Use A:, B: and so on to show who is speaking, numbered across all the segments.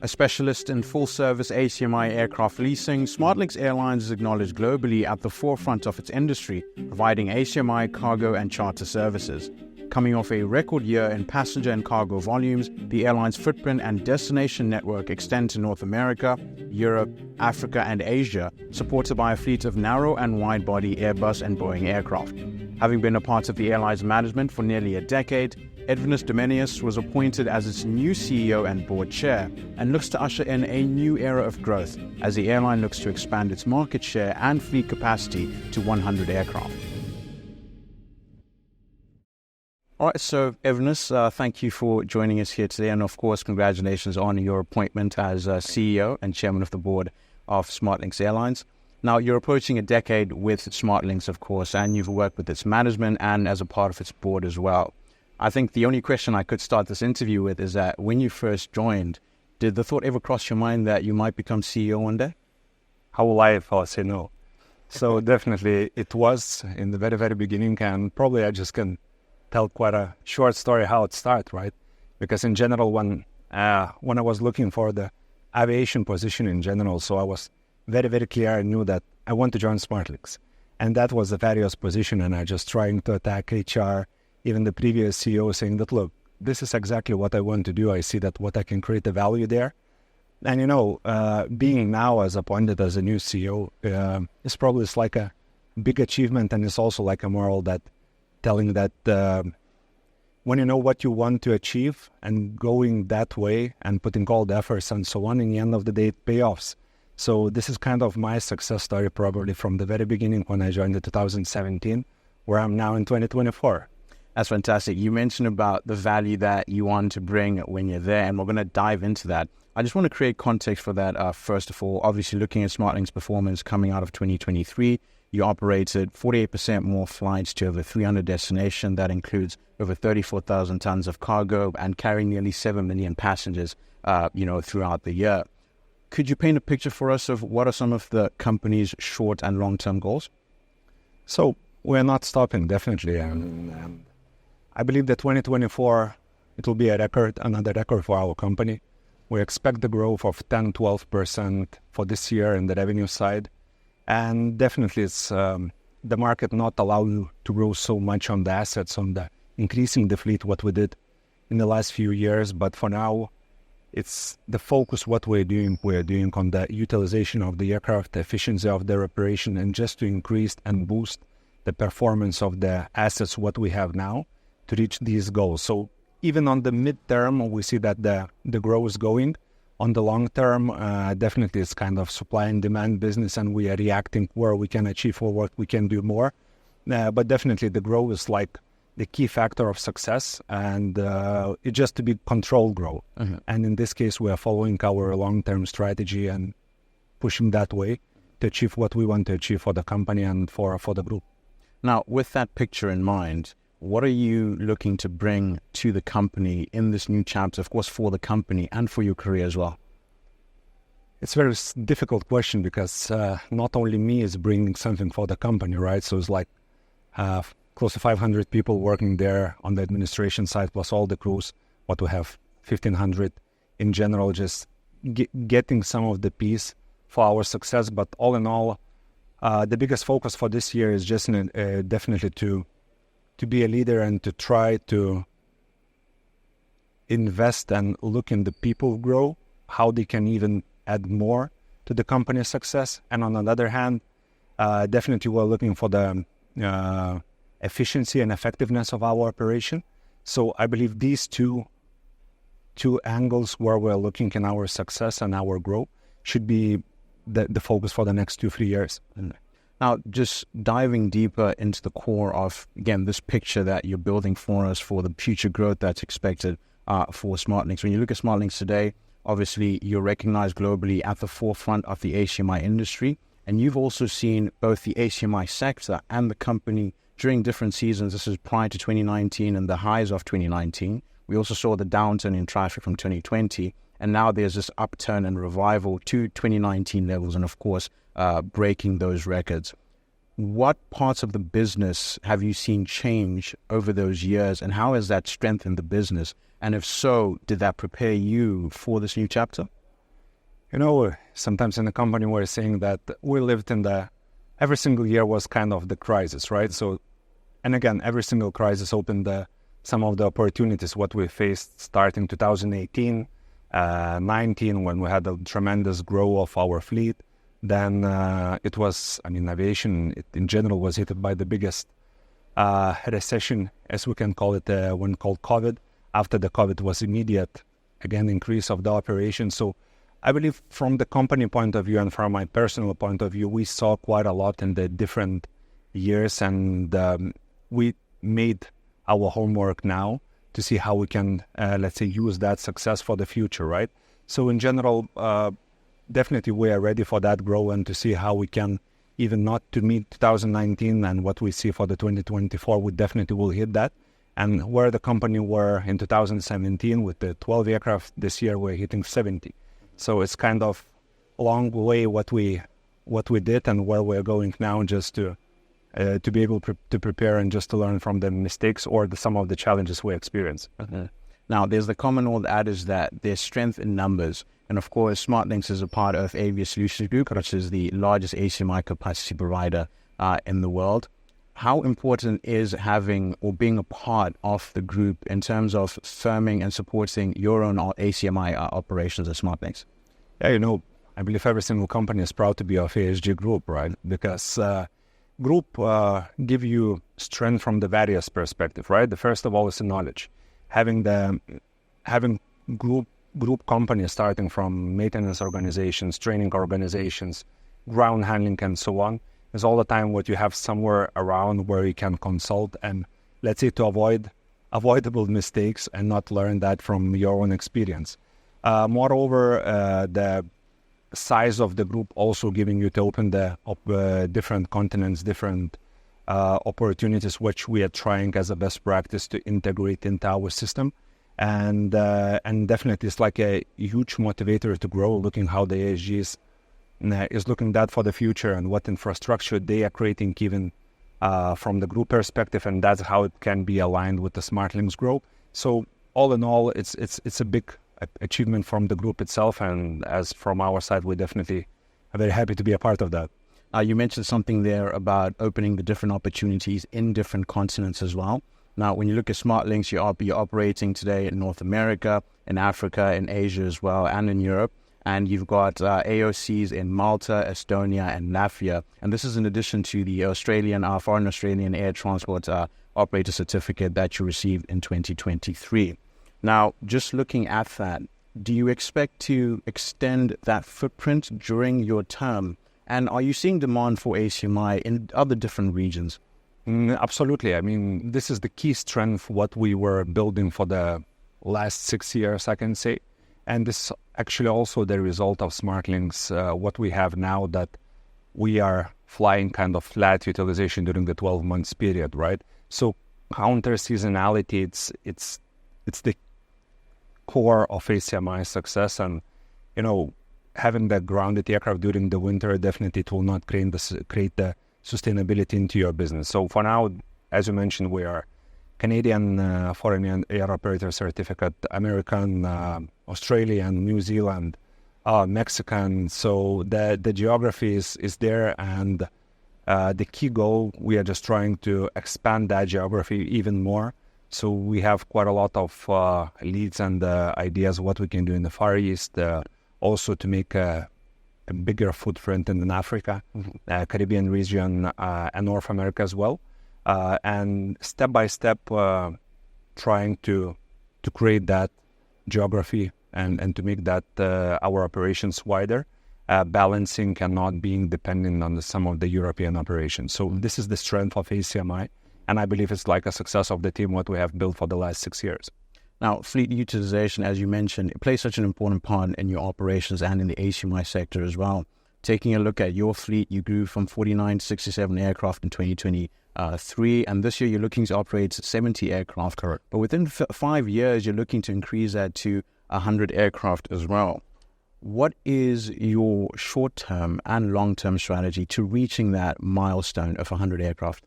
A: A specialist in full-service ACMI aircraft leasing, SmartLynx Airlines is acknowledged globally at the forefront of its industry, providing ACMI cargo and charter services. Coming off a record year in passenger and cargo volumes, the airline's footprint and destination network extend to North America, Europe, Africa, and Asia, supported by a fleet of narrow and wide-body Airbus and Boeing aircraft. Having been a part of the airline's management for nearly a decade, Edvinas Demenius was appointed as its new CEO and board chair and looks to usher in a new era of growth as the airline looks to expand its market share and fleet capacity to 100 aircraft. All right, so Edvinas, thank you for joining us here today, and of course, congratulations on your appointment as CEO and chairman of the board of SmartLynx Airlines. Now, you're approaching a decade with SmartLynx, of course, and you've worked with its management and as a part of its board as well. I think the only question I could start this interview with is that when you first joined, did the thought ever cross your mind that you might become CEO one day?
B: How will I if I say no? So definitely it was in the very, very beginning, and probably I just can tell quite a short story how it started, right? Because in general, when I was looking for the aviation position in general, so I was very, very clear. I knew that I want to join SmartLynx, and that was the various position, and I just trying to attack HR, even the previous CEO, saying that, look, this is exactly what I want to do. I see that what I can create the value there. And, being now as appointed as a new CEO is probably like a big achievement, and it's also like a moral that telling that when you know what you want to achieve and going that way and putting all the efforts and so on, in the end of the day, it pays off. So this is kind of my success story probably from the very beginning when I joined in 2017, where I'm now in 2024.
A: That's fantastic. You mentioned about the value that you want to bring when you're there, and we're going to dive into that. I just want to create context for that. First of all, obviously looking at SmartLynx's performance coming out of 2023, you operated 48% more flights to over 300 destinations. That includes over 34,000 tons of cargo and carrying nearly 7 million passengers, throughout the year. Could you paint a picture for us of what are some of the company's short and long-term goals?
B: So we're not stopping, definitely. And I believe that 2024, it will be another record for our company. We expect the growth of 10-12% for this year in the revenue side. And definitely it's the market not allow you to grow so much on the assets, on the increasing the fleet, what we did in the last few years. But for now, it's the focus what we're doing on the utilization of the aircraft, the efficiency of their operation, and just to increase and boost the performance of the assets what we have now to reach these goals. So even on the mid-term, we see that the growth is going. On the long term, definitely it's kind of supply and demand business, and we are reacting where we can achieve or what we can do more. But definitely the growth is like the key factor of success, and it just to be controlled growth. Mm-hmm. And in this case, we are following our long-term strategy and pushing that way to achieve what we want to achieve for the company and for the group.
A: Now, with that picture in mind, what are you looking to bring to the company in this new chapter, of course, for the company and for your career as well?
B: It's a very difficult question because not only me is bringing something for the company, right? So it's like close to 500 people working there on the administration side, plus all the crews, what we have, 1,500 in general, just getting some of the piece for our success. But all in all, the biggest focus for this year is just definitely to be a leader and to try to invest and look in the people grow, how they can even add more to the company's success. And on the other hand, definitely we're looking for the efficiency and effectiveness of our operation. So I believe these two angles where we're looking in our success and our growth should be the focus for the next 2-3 years.
A: Now, just diving deeper into the core of, again, this picture that you're building for us for the future growth that's expected for SmartLynx. When you look at SmartLynx today, obviously you're recognized globally at the forefront of the ACMI industry, and you've also seen both the ACMI sector and the company during different seasons. This is prior to 2019 and the highs of 2019. We also saw the downturn in traffic from 2020, and now there's this upturn and revival to 2019 levels, and of course, breaking those records. What parts of the business have you seen change over those years, and how has that strengthened the business? And if so, did that prepare you for this new chapter?
B: Sometimes in the company we're saying that we lived in every single year was kind of the crisis, right? So, and again, every single crisis opened some of the opportunities what we faced starting 2018, 19, when we had a tremendous growth of our fleet. Then aviation in general was hit by the biggest recession, as we can call it, when called COVID. After the COVID was immediate, again, increase of the operation. So I believe from the company point of view and from my personal point of view, we saw quite a lot in the different years, and we made our homework now to see how we can, use that success for the future, right? So in general, definitely we are ready for that growth and to see how we can, even not to meet 2019 and what we see for the 2024, we definitely will hit that. And where the company were in 2017 with the 12 aircraft, this year we're hitting 70. So it's kind of a long way what we did and where we're going now, just to be able to prepare and just to learn from the mistakes or some of the challenges we experience.
A: Now, there's the common old adage that there's strength in numbers. And of course, SmartLynx is a part of Avia Solutions Group, which is the largest ACMI capacity provider in the world. How important is having or being a part of the group in terms of firming and supporting your own ACMI operations at SmartLynx?
B: Yeah, I believe every single company is proud to be of ASG Group, right? Because group give you strength from the various perspective, right? The first of all is the knowledge. Having group companies starting from maintenance organizations, training organizations, ground handling, and so on, is all the time what you have somewhere around where you can consult and, let's say, to avoid avoidable mistakes and not learn that from your own experience. Moreover, the size of the group also giving you to open the different continents, different opportunities, which we are trying as a best practice to integrate into our system. And definitely it's like a huge motivator to grow, looking how the ASG is looking that for the future and what infrastructure they are creating even from the group perspective, and that's how it can be aligned with the SmartLynx growth. So all in all, it's a big achievement from the group itself, and as from our side, we definitely are very happy to be a part of that.
A: You mentioned something there about opening the different opportunities in different continents as well. Now, when you look at SmartLynx, you're operating today in North America, in Africa, in Asia as well, and in Europe. And you've got AOCs in Malta, Estonia, and Latvia. And this is in addition to the Foreign Australian Air Transport Operator Certificate that you received in 2023. Now, just looking at that, do you expect to extend that footprint during your term? And are you seeing demand for ACMI in other different regions?
B: Absolutely. I mean, this is the key strength, what we were building for the last 6 years, I can say. And this actually also the result of SmartLynx, what we have now, that we are flying kind of flat utilization during the 12 months period, right? So counter seasonality, it's the core of ACMI success. And, having that grounded aircraft during the winter, definitely it will not create the sustainability into your business. So for now, as you mentioned, we are Canadian Foreign Air Operator Certificate, American, Australian, New Zealand, Mexican. So the geography is there, and the key goal, we are just trying to expand that geography even more. So we have quite a lot of leads and ideas what we can do in the Far East, also to make a bigger footprint in Africa, Caribbean region, and North America as well. And step by step, trying to create that geography and to make that our operations wider, balancing and not being dependent on some of the European operations. So this is the strength of ACMI, and I believe it's like a success of the team what we have built for the last 6 years.
A: Now, fleet utilization, as you mentioned, it plays such an important part in your operations and in the ACMI sector as well. Taking a look at your fleet, you grew from 49 to 67 aircraft in 2023, and this year you're looking to operate 70 aircraft.
B: Correct.
A: But within 5 years, you're looking to increase that to 100 aircraft as well. What is your short-term and long-term strategy to reaching that milestone of 100 aircraft?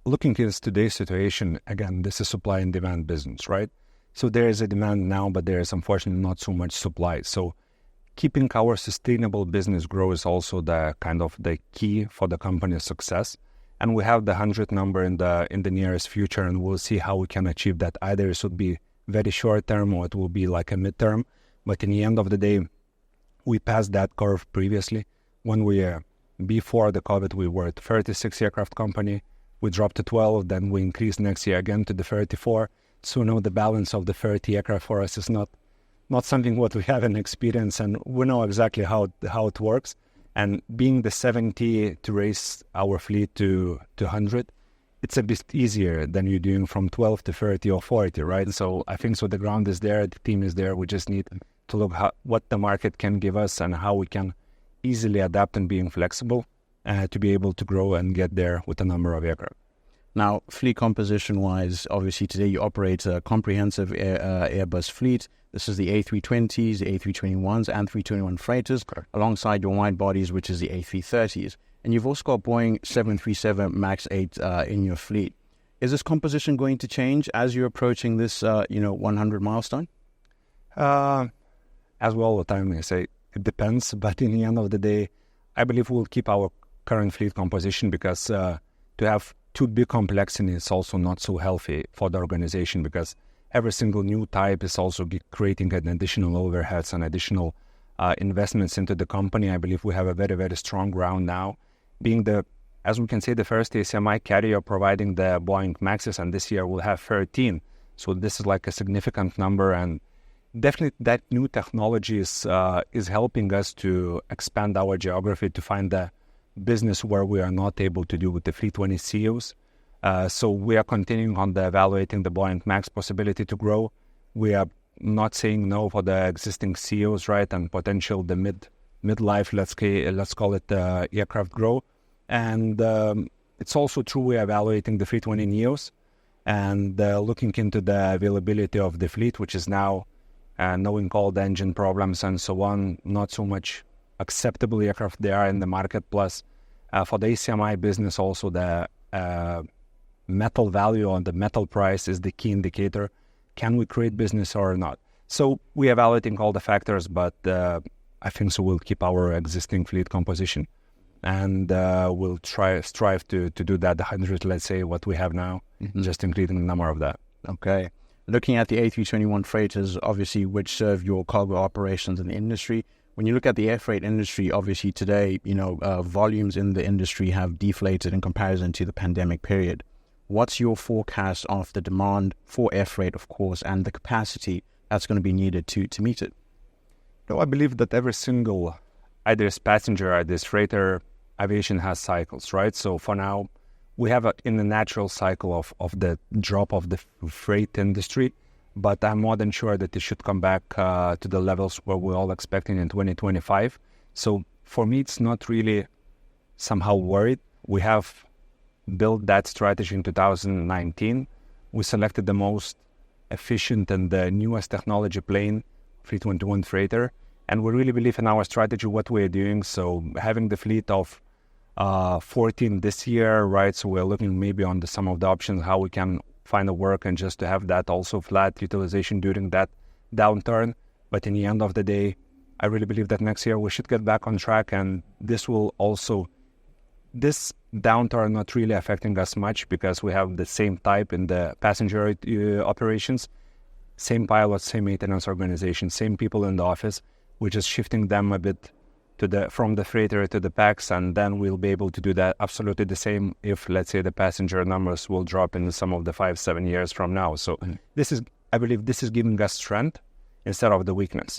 B: Looking at today's situation, again, this is supply and demand business, right? So there is a demand now, but there is unfortunately not so much supply. So keeping our sustainable business grow is also the kind of the key for the company's success. And we have the 100 number in the nearest future, and we'll see how we can achieve that. Either it would be very short term or it will be like a midterm. But in the end of the day, we passed that curve previously. When before the COVID, we were at 36 aircraft company. We dropped to 12, then we increased next year again to the 34. So now the balance of the 30 aircraft for us is not something what we have in experience, and we know exactly how it works. And being the 70 to raise our fleet to 100, it's a bit easier than you're doing from 12 to 30 or 40, right? So I think the ground is there, the team is there. We just need to look what the market can give us and how we can easily adapt and being flexible to be able to grow and get there with a number of aircraft.
A: Now, fleet composition-wise, obviously today you operate a comprehensive Airbus fleet. This is the A320s, the A321s, and 321 freighters, correct, alongside your wide bodies, which is the A330s. And you've also got Boeing 737 MAX 8 in your fleet. Is this composition going to change as you're approaching this, 100 milestone?
B: As well, the time I say it depends, but in the end of the day, I believe we'll keep our current fleet composition because to have too big complexity is also not so healthy for the organization, because every single new type is also creating an additional overheads and additional investments into the company. I believe we have a very, very strong ground now, being as we can say, the first ACMI carrier providing the Boeing Maxes, and this year we'll have 13. So this is like a significant number, and definitely that new technology is helping us to expand our geography, to find the business where we are not able to do with the 320 CEOs. So we are continuing on evaluating the Boeing MAX possibility to grow. We are not saying no for the existing CEOs, right, and potential the midlife, let's call it aircraft grow. And it's also true we are evaluating the 320 NEOs and looking into the availability of the fleet, which is now knowing all the engine problems and so on, not so much acceptable aircraft there are in the market. Plus, for the ACMI business, also the metal value on the metal price is the key indicator. Can we create business or not? So we are evaluating all the factors, but I think we'll keep our existing fleet composition, and we'll strive to do that 100, let's say, what we have now, just increasing the number of that.
A: Okay. Looking at the A321 freighters, obviously, which serve your cargo operations in the industry. When you look at the air freight industry, obviously today, volumes in the industry have deflated in comparison to the pandemic period. What's your forecast of the demand for air freight, of course, and the capacity that's going to be needed to meet it?
B: No, I believe that every single, either it's passenger or this freighter, aviation has cycles, right? So for now, we have in the natural cycle of the drop of the freight industry, but I'm more than sure that it should come back to the levels where we're all expecting in 2025. So for me, it's not really somehow worried. We have built that strategy in 2019. We selected the most efficient and the newest technology plane, 321 freighter, and we really believe in our strategy, what we're doing. So having the fleet of 14 this year, right? So we're looking maybe on some of the options, how we can find a work and just to have that also flat utilization during that downturn. But in the end of the day, I really believe that next year we should get back on track, and this downturn not really affecting us much because we have the same type in the passenger operations, same pilots, same maintenance organization, same people in the office. We're just shifting them a bit from the freighter to the PAX, and then we'll be able to do that absolutely the same if, let's say, the passenger numbers will drop in some of the 5-7 years from now. So I believe this is giving us strength instead of the weakness.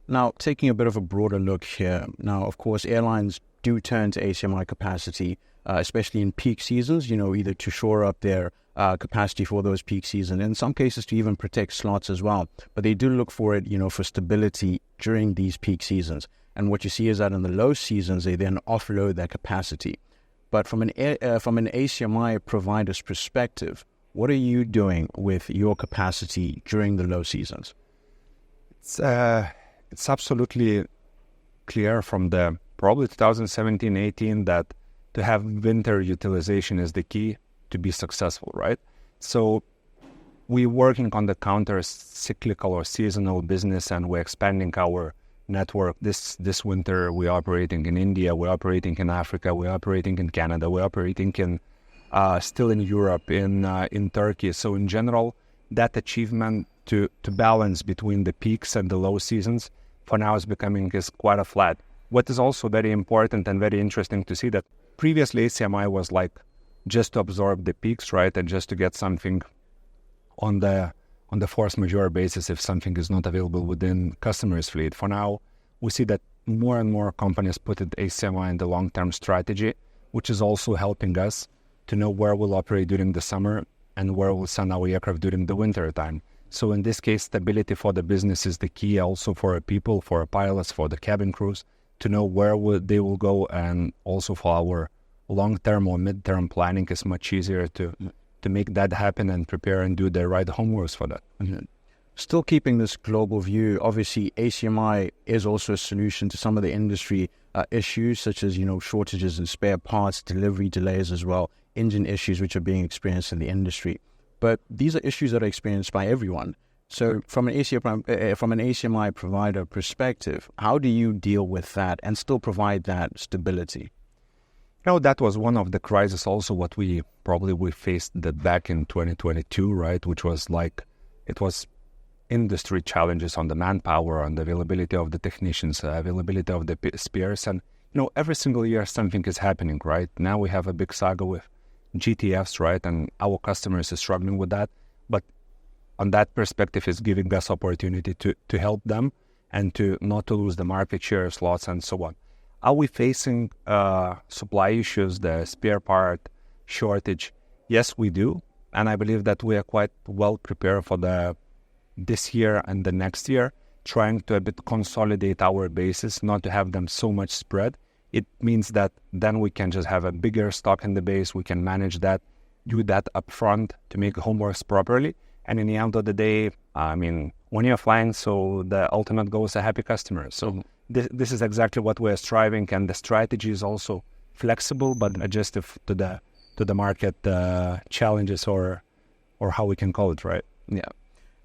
A: Now, taking a bit of a broader look here. Now, of course, airlines do turn to ACMI capacity, especially in peak seasons, either to shore up their capacity for those peak seasons, in some cases to even protect slots as well. But they do look for it, for stability during these peak seasons. And what you see is that in the low seasons, they then offload their capacity. But from an ACMI provider's perspective, what are you doing with your capacity during the low seasons?
B: It's absolutely clear from the probably 2017-18 that to have winter utilization is the key to be successful, right? So we're working on the counter-cyclical or seasonal business, and we're expanding our network. This winter, we're operating in India, we're operating in Africa, we're operating in Canada, we're operating in still in Europe, in Turkey. So in general, that achievement to balance between the peaks and the low seasons for now is quite a flat. What is also very important and very interesting to see that previously ACMI was like just to absorb the peaks, right, and just to get something on the force majeure basis if something is not available within customers' fleet. For now, we see that more and more companies put ACMI in the long-term strategy, which is also helping us to know where we'll operate during the summer and where we'll send our aircraft during the winter time. So in this case, stability for the business is the key, also for our people, for our pilots, for the cabin crews, to know where they will go, and also for our long-term or mid-term planning is much easier to make that happen and prepare and do the right homework for that.
A: Mm-hmm. Still keeping this global view, obviously ACMI is also a solution to some of the industry issues, such as, shortages in spare parts, delivery delays as well, engine issues which are being experienced in the industry. But these are issues that are experienced by everyone. So from an ACMI provider perspective, how do you deal with that and still provide that stability?
B: That was one of the crises also what we faced that back in 2022, right? Which was it was industry challenges on the manpower, on the availability of the technicians, availability of the spares. And, every single year something is happening, right? Now we have a big saga with GTFs, right? And our customers are struggling with that. But on that perspective, it's giving us opportunity to help them and to not to lose the market share slots and so on. Are we facing supply issues, the spare part shortage? Yes, we do. And I believe that we are quite well prepared for this year and the next year, trying to a bit consolidate our bases, not to have them so much spread. It means that then we can just have a bigger stock in the base. We can manage that, do that upfront to make homeworks properly. And in the end of the day, when you're flying, so the ultimate goal is a happy customer. So this is exactly what we're striving, and the strategy is also flexible but adjusted to the market challenges or how we can call it, right?
A: Yeah.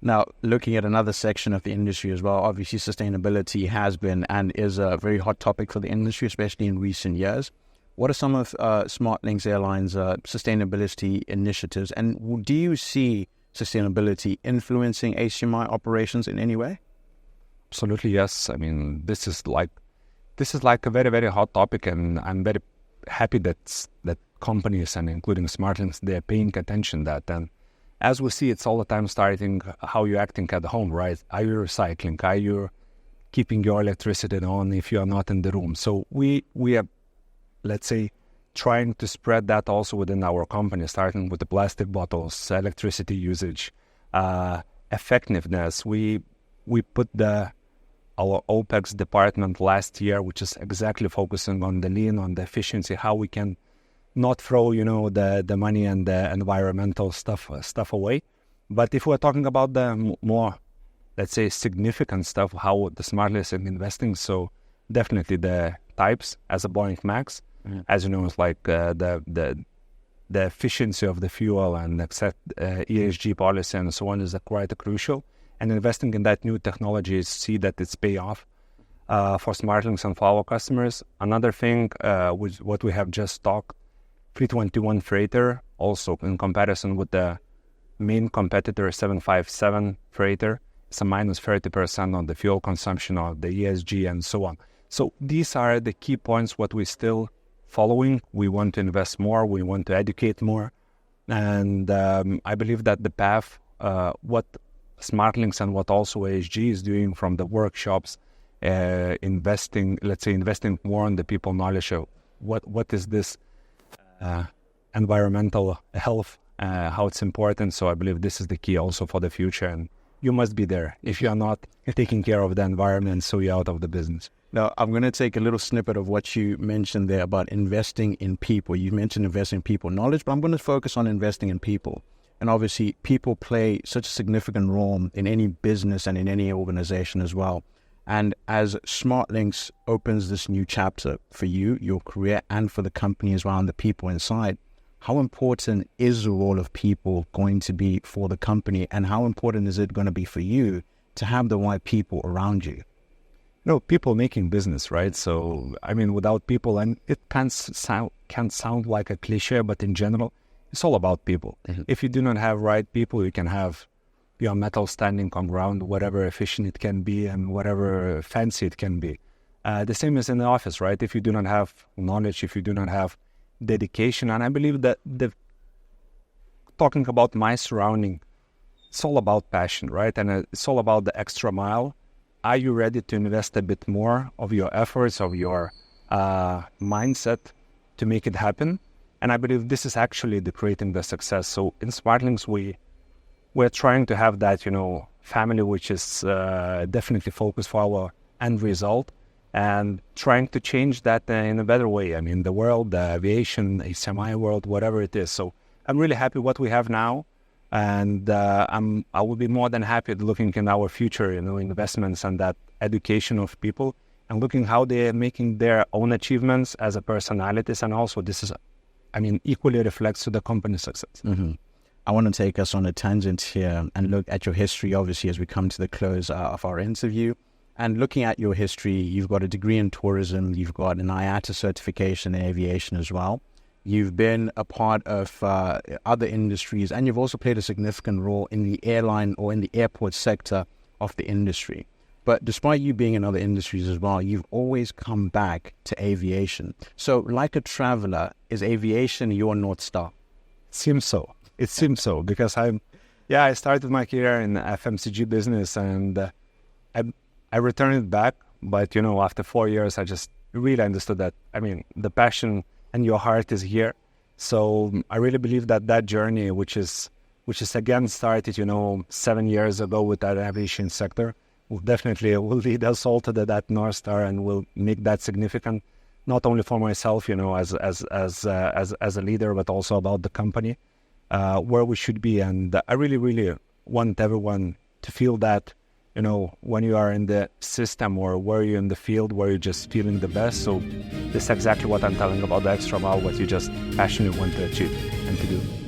A: Now, looking at another section of the industry as well, obviously sustainability has been and is a very hot topic for the industry, especially in recent years. What are some of SmartLynx Airlines' sustainability initiatives, and do you see sustainability influencing ACMI operations in any way?
B: Absolutely, yes. This is like a very, very hot topic, and I'm very happy that companies, and including SmartLynx, they're paying attention to that. And as we see, it's all the time starting how you're acting at home, right? Are you recycling? Are you keeping your electricity on if you are not in the room? So we are, let's say, trying to spread that also within our company, starting with the plastic bottles, electricity usage, effectiveness. We put our OPEX department last year, which is exactly focusing on the lean, on the efficiency, how we can not throw, the money and the environmental stuff away. But if we're talking about the more, let's say, significant stuff, how the SmartLynx is investing, so definitely the types as a Boeing Max, as you know, it's like the efficiency of the fuel and ESG policy and so on is quite crucial. And investing in that new technology, see that it's pay off for SmartLynx and for our customers. Another thing, with what we have just talked, 321 freighter, also in comparison with the main competitor 757 freighter, it's a minus 30% on the fuel consumption or the ESG and so on. So these are the key points what we're still following. We want to invest more, we want to educate more, and I believe that the path, what SmartLynx and what also ASG is doing from the workshops, investing more on the people knowledge of what is this environmental health, how it's important. So I believe this is the key also for the future, and you must be there. If you are not taking care of the environment, so you're out of the business.
A: Now, I'm going to take a little snippet of what you mentioned there about investing in people. You mentioned investing in people knowledge, but I'm going to focus on investing in people. And obviously, people play such a significant role in any business and in any organization as well. And as SmartLynx opens this new chapter for you, your career, and for the company as well, and the people inside, how important is the role of people going to be for the company, and how important is it going to be for you to have the right people around you?
B: No, people making business, right? So, I mean, without people, and it can sound like a cliche, but in general, it's all about people.
A: Mm-hmm.
B: If you do not have right people, you can have your metal standing on ground, whatever efficient it can be and whatever fancy it can be. The same is in the office, right? If you do not have knowledge, if you do not have dedication, and I believe that talking about my surrounding, it's all about passion, right? And it's all about the extra mile. Are you ready to invest a bit more of your efforts, of your mindset to make it happen? And I believe this is actually the creating the success. So in SmartLynx, we're trying to have that, family, which is definitely focused for our end result, and trying to change that in a better way. I mean, the world, the aviation, ACMI world, whatever it is. So I'm really happy what we have now. And I will be more than happy looking in our future, investments and that education of people, and looking how they are making their own achievements as a personalities. And also this is, equally reflects to the company's success.
A: Mm-hmm. I want to take us on a tangent here and look at your history, obviously, as we come to the close of our interview. And looking at your history, you've got a degree in tourism, you've got an IATA certification in aviation as well. You've been a part of other industries, and you've also played a significant role in the airline or in the airport sector of the industry. But despite you being in other industries as well, you've always come back to aviation. So like a traveler, is aviation your North Star?
B: It seems so, because I started my career in FMCG business, and I returned it back. But, after 4 years, I just really understood that, the passion and your heart is here. So I really believe that journey, which is again started, 7 years ago with that aviation sector, will lead us all to that North Star, and will make that significant, not only for myself, as a leader, but also about the company, where we should be. And I really, really want everyone to feel that, when you are in the system or where you're in the field, where you're just feeling the best. So this is exactly what I'm telling about the extra mile, what you just passionately want to achieve and to do.